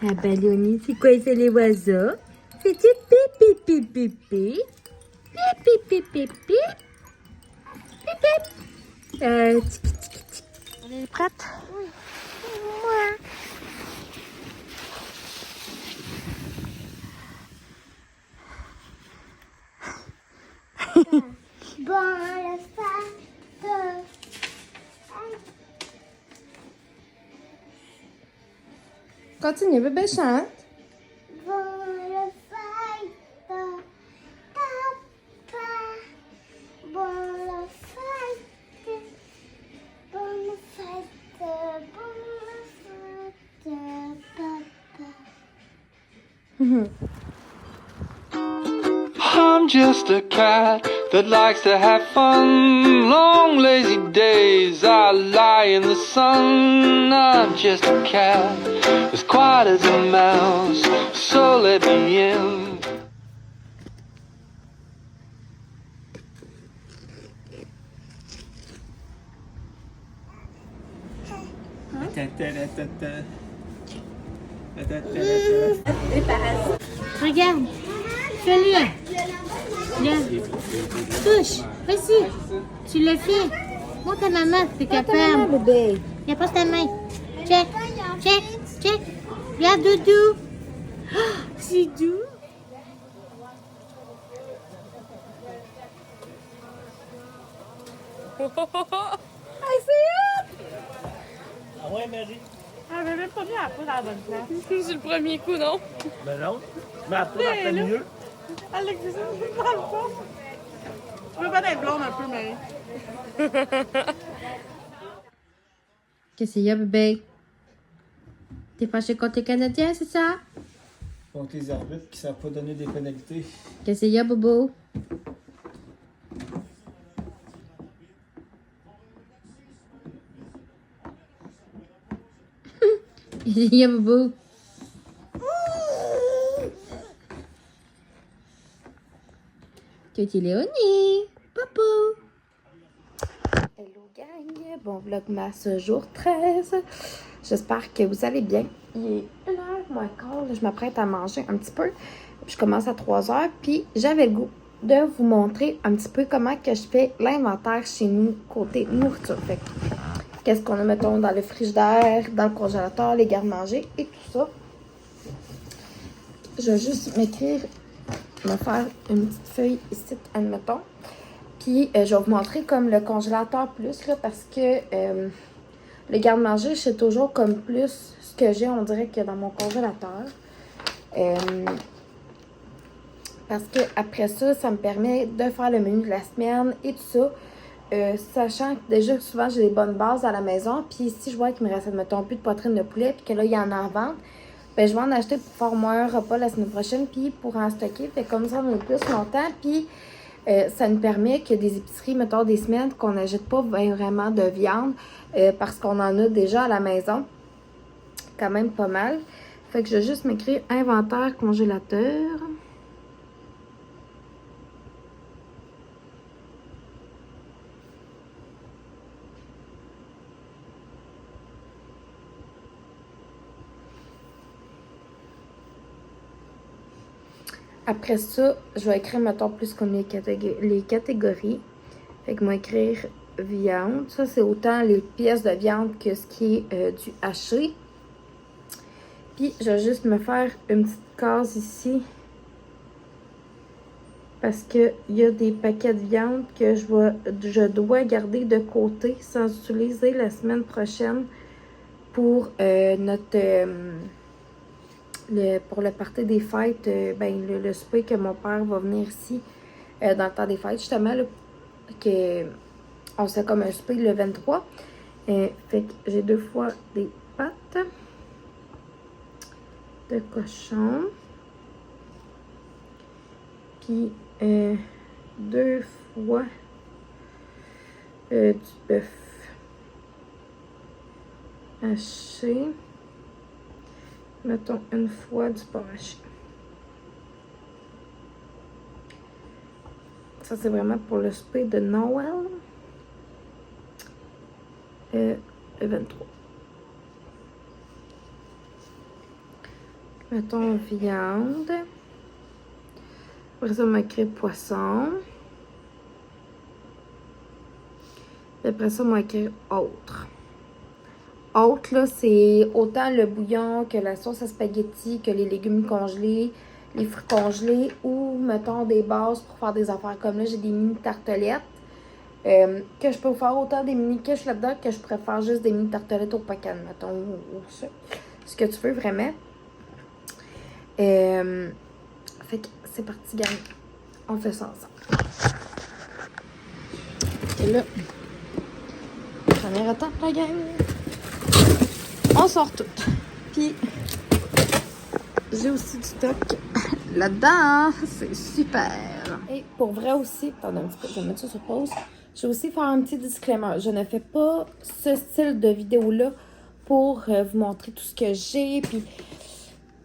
Ah, Balloni, c'est quoi, c'est les oiseaux? C'est du pipi, pipi, pipi. Pipi, pipi, pipi. Pipi. Tiki, tiki, tiki. On est prête? Oui. Moi. Bon, le faire Continue, bébé, chante. bon, le faire papa. Bon, le faire bon, le faire bon, le faire papa. I'm just a cat that likes to have fun. Long lazy days I lie in the sun. I'm just a cat as quiet as a mouse, so let me in. Regarde. Fais-le. Viens. Touche. Vas-y. Tu le fais. Montre ta maman si t'es capable. Bébé. Viens, pose ta main. Check. Check. Check. Regarde, Doudou. Oh, c'est doux. Ah, c'est hot! Ah ouais, Marie? Ah, mais même pas mis la poudre à la bonne place. C'est le premier coup, non? Ben non. Mais après, elle fait mieux. Elle existe dans le fond. Je veux pas d'être blonde un peu, mais... Qu'est-ce qu'il y a, bébé? T'es fâché contre les Canadiens, c'est ça? Contre les arbitres qui ne savent pas donner des pénalités. Qu'est-ce qu'il y a, Bobo? Qu'est-ce qu'il y a, Bobo? Petit Léonie! Popo! Hello gang! Bon vlogmas jour 13. J'espère que vous allez bien. Il est 1h moins quart. Je m'apprête à manger un petit peu. Je commence à 3h. Puis j'avais le goût de vous montrer un petit peu comment que je fais l'inventaire chez nous côté nourriture. Fait qu'est-ce qu'on a, mettons, dans le frigidaire, dans le congélateur, les garde-manger et tout ça. Je vais juste m'écrire, me faire une petite feuille ici, admettons. Puis, je vais vous montrer comme le congélateur plus, là, parce que le garde-manger, je sais toujours comme plus ce que j'ai, on dirait, que dans mon congélateur. Parce que après ça, ça me permet de faire le menu de la semaine et tout ça. Sachant que déjà, souvent, j'ai des bonnes bases à la maison. Puis si je vois qu'il me reste, mettons, plus de poitrine de poulet, puis que là, il y en a en vente, ben, je vais en acheter pour faire moi un repas la semaine prochaine, puis pour en stocker. Fait comme ça, on a plus longtemps. Puis ça nous permet que des épiceries, mettons, des semaines, qu'on n'achète pas vraiment de viande, parce qu'on en a déjà à la maison. Quand même pas mal. Fait que je vais juste m'écrire inventaire congélateur. Après ça, je vais écrire, mettons, plus comme les catégories. Fait que moi, écrire viande. Ça, c'est autant les pièces de viande que ce qui est du haché. Puis, je vais juste me faire une petite case ici. Parce qu'il y a des paquets de viande que je dois garder de côté sans utiliser la semaine prochaine pour pour le party des fêtes, le souper que mon père va venir ici dans le temps des fêtes, justement, là, on fait comme un souper le 23. Fait que j'ai 2 fois des pâtes de cochon. Puis 2 fois du bœuf haché. Mettons une fois du porc haché. Ça, c'est vraiment pour le souper de Noël. Le 23. Mettons viande. Après ça, on va écrire poisson. Puis après ça, on va écrire autre. Autre, là, c'est autant le bouillon que la sauce à spaghetti, que les légumes congelés, les fruits congelés ou, mettons, des bases pour faire des affaires comme là. J'ai des mini tartelettes. Que je peux faire autant des mini quiches là-dedans que je préfère juste des mini tartelettes au pacan, mettons, ou ça. Ce que tu veux vraiment. Fait que c'est parti, gang. On fait ça ensemble. Et là, première étape, la gang. On sort tout. Puis, j'ai aussi du stock là-dedans. C'est super. Et pour vrai aussi, attendez un petit peu, je vais mettre ça sur pause. Je vais aussi faire un petit disclaimer. Je ne fais pas ce style de vidéo-là pour vous montrer tout ce que j'ai, puis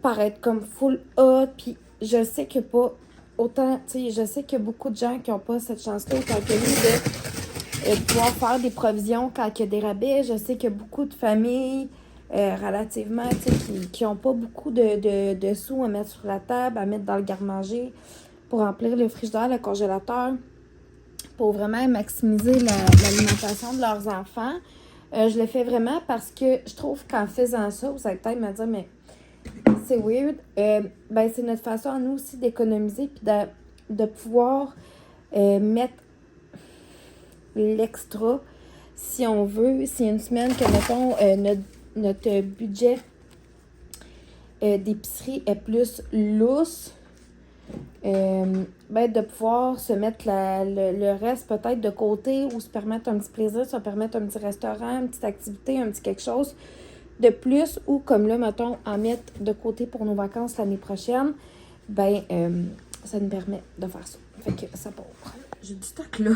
paraître comme full hot, puis je sais que pas autant, tu sais, je sais qu'il y a beaucoup de gens qui n'ont pas cette chance-là autant que nous de pouvoir faire des provisions quand il y a des rabais. Je sais qu'il y a beaucoup de familles relativement, tu sais, qui n'ont pas beaucoup de sous à mettre sur la table, à mettre dans le garde-manger pour remplir le frigidaire, le congélateur, pour vraiment maximiser l'alimentation de leurs enfants. Je le fais vraiment parce que je trouve qu'en faisant ça, vous allez peut-être me dire, mais c'est weird. Ben, c'est notre façon à nous aussi d'économiser puis de pouvoir mettre l'extra si on veut. Si une semaine que, mettons, notre budget d'épicerie est plus lousse, ben, de pouvoir se mettre le reste peut-être de côté ou se permettre un petit plaisir, se permettre un petit restaurant, une petite activité, un petit quelque chose de plus, ou comme là, mettons, en mettre de côté pour nos vacances l'année prochaine, ben, ça nous permet de faire ça. Fait que ça part. J'ai du stock là.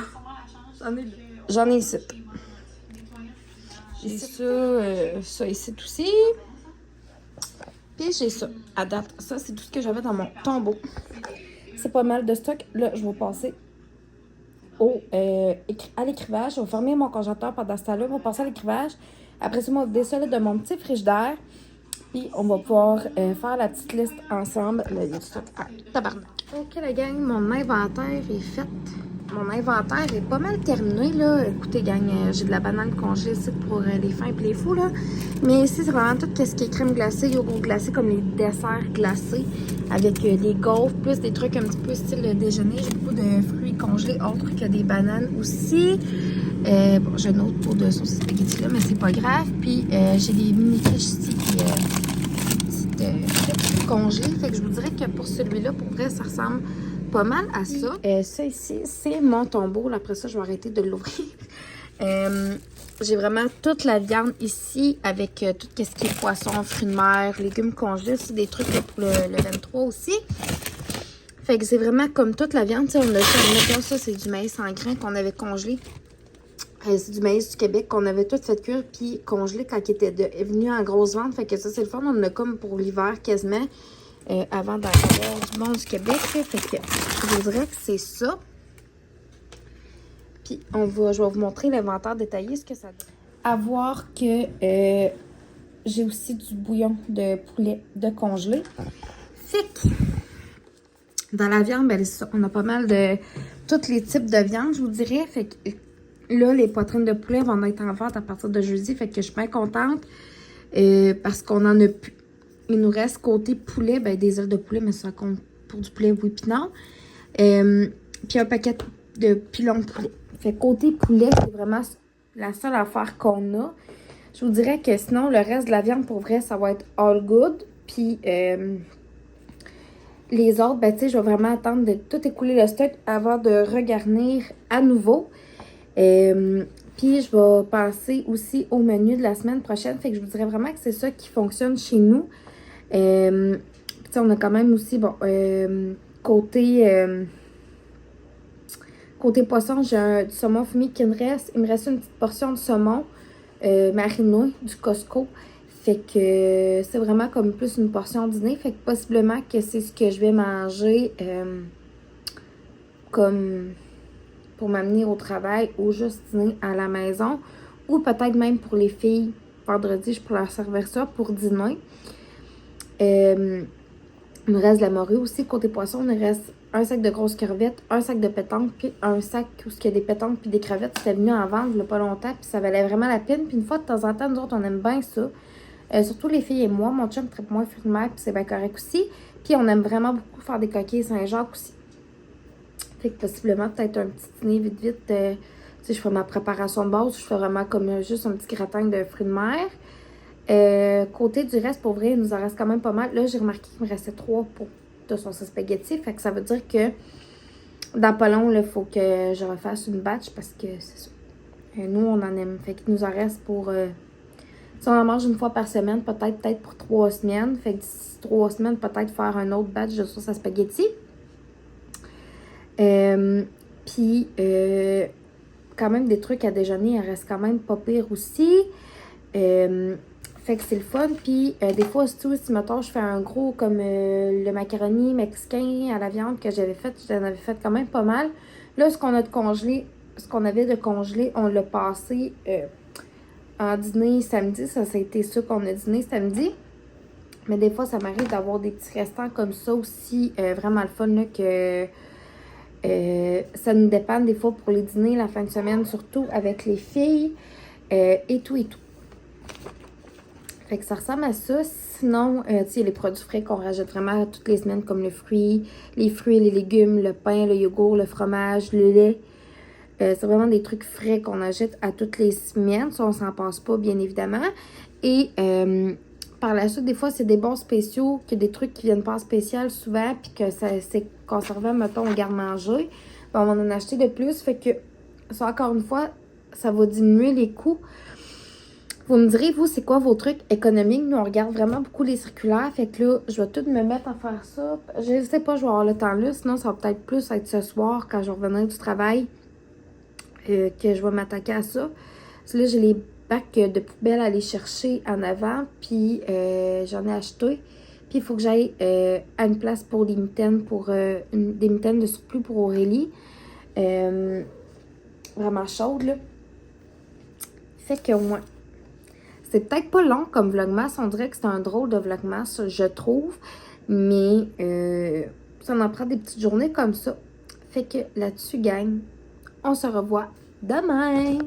J'en ai ici. J'ai ça ici aussi. Puis j'ai ça. À date, ça, c'est tout ce que j'avais dans mon tombeau. C'est pas mal de stock. Là, je vais passer à l'écrivage. Je vais fermer mon congélateur pendant ce temps-là. Je vais passer à l'écrivage. Après ça, on va vider ça là, de mon petit frigidaire. Puis on va pouvoir faire la petite liste ensemble. Là, il y a du stock. Ah, tabarnak. Ok, la gang, mon inventaire est fait. Mon inventaire est pas mal terminé, là. Écoutez, gang, j'ai de la banane congelée ici pour les fins et les fous, là. Mais ici, c'est vraiment tout ce qui est crème glacée, yogourt glacé, comme les desserts glacés, avec des gaufres, plus des trucs un petit peu style déjeuner. J'ai beaucoup de fruits congelés, autres que des bananes aussi. Bon, j'ai une autre pot de sauce spaghetti là, mais c'est pas grave. Puis, j'ai des mini quiches ici qui congelées. Fait que je vous dirais que pour celui-là, pour vrai, ça ressemble pas mal à ça. Ça ici, c'est mon tombeau. Là, après ça, je vais arrêter de l'ouvrir. J'ai vraiment toute la viande ici avec tout ce qui est poisson, fruits de mer, légumes congelés. C'est des trucs pour le 23 aussi. Fait que c'est vraiment comme toute la viande. On a ça, c'est du maïs en grains qu'on avait congelé. C'est du maïs du Québec qu'on avait tout fait cuire puis congelé quand il était venu en grosse vente. Fait que ça, c'est le fun. On en a comme pour l'hiver quasiment. Avant d'avoir du bon du Québec. Fait que je vous dirais que c'est ça. Puis je vais vous montrer l'inventaire détaillé, ce que ça donne. À voir que j'ai aussi du bouillon de poulet de congelé. Fait que dans la viande, ben, on a pas mal de tous les types de viande, je vous dirais. Fait que là, les poitrines de poulet vont être en vente à partir de jeudi. Fait que je suis bien contente parce qu'on en a plus. Il nous reste côté poulet, ben des ailes de poulet, mais ça compte pour du poulet, oui, puis non. Puis un paquet de pilons de poulet. Fait côté poulet, c'est vraiment la seule affaire qu'on a. Je vous dirais que sinon, le reste de la viande, pour vrai, ça va être all good. Puis les autres, ben tu sais, je vais vraiment attendre de tout écouler le stock avant de regarnir à nouveau. Puis je vais passer aussi au menu de la semaine prochaine. Fait que je vous dirais vraiment que c'est ça qui fonctionne chez nous. Puis on a quand même aussi, bon, côté poisson, j'ai du saumon fumé qui me reste. Il me reste une petite portion de saumon mariné du Costco. Fait que c'est vraiment comme plus une portion dîner. Fait que possiblement que c'est ce que je vais manger comme pour m'amener au travail ou juste dîner à la maison. Ou peut-être même pour les filles, vendredi, je pourrais leur servir ça pour dîner. Il me reste de la morue aussi. Côté poisson, il me reste un sac de grosses crevettes, un sac de pétanque, puis un sac où il y a des pétanques puis des crevettes. C'était venu en vente il n'y a pas longtemps, puis ça valait vraiment la peine. Puis une fois de temps en temps, nous autres, on aime bien ça. Surtout les filles et moi. Mon chum traite moins fruits de mer, puis c'est bien correct aussi. Puis on aime vraiment beaucoup faire des coquilles Saint-Jacques aussi. Fait que possiblement, peut-être un petit dîner vite. Tu sais, je ferai ma préparation de base. Je fais vraiment comme juste un petit gratin de fruits de mer. Côté du reste, pour vrai, il nous en reste quand même pas mal. Là, j'ai remarqué qu'il me restait 3 pots de sauce spaghetti. Fait que ça veut dire que dans pas long, il faut que je refasse une batch parce que c'est ça. Nous, on en aime. Fait qu'il nous en reste pour... si on en mange une fois par semaine, peut-être pour 3 semaines. Fait que d'ici 3 semaines, peut-être faire un autre batch de sauce à spaghetti. Puis, quand même, des trucs à déjeuner, il reste quand même pas pire aussi. Fait que c'est le fun. Puis, des fois aussi, si mettons, je fais un gros comme le macaroni mexicain à la viande que j'avais fait, j'en avais fait quand même pas mal. Là, ce qu'on a de congelé, ce qu'on avait de congelé, on l'a passé en dîner samedi. Ça a été ça qu'on a dîné samedi. Mais des fois, ça m'arrive d'avoir des petits restants comme ça aussi. Vraiment le fun, là, que ça nous dépend des fois pour les dîners la fin de semaine, surtout avec les filles et tout. Fait que ça ressemble à ça. Sinon, tu sais, les produits frais qu'on rajoute vraiment toutes les semaines, comme les fruits, les légumes, le pain, le yogourt, le fromage, le lait. C'est vraiment des trucs frais qu'on achète à toutes les semaines. Ça, on s'en passe pas, bien évidemment. Et par la suite, des fois, c'est des bons spéciaux, que des trucs qui viennent pas en spécial souvent, puis que ça c'est conservé, mettons, au garde-manger. Ben, on va en acheter de plus. Fait que, ça, encore une fois, ça va diminuer les coûts. Vous me direz, vous, c'est quoi vos trucs économiques? Nous, on regarde vraiment beaucoup les circulaires. Fait que là, je vais tout me mettre à faire ça. Je sais pas, je vais avoir le temps là. Sinon, ça va peut-être plus être ce soir, quand je reviendrai du travail, que je vais m'attaquer à ça. Parce que là, j'ai les bacs de poubelle à aller chercher en avant. Puis, j'en ai acheté. Puis, il faut que j'aille à une place pour des mitaines, des mitaines de surplus pour Aurélie. Vraiment chaude, là. Fait que, moi... C'est peut-être pas long comme vlogmas. On dirait que c'est un drôle de vlogmas, je trouve. Mais ça en prend des petites journées comme ça. Fait que là-dessus, gang, on se revoit demain.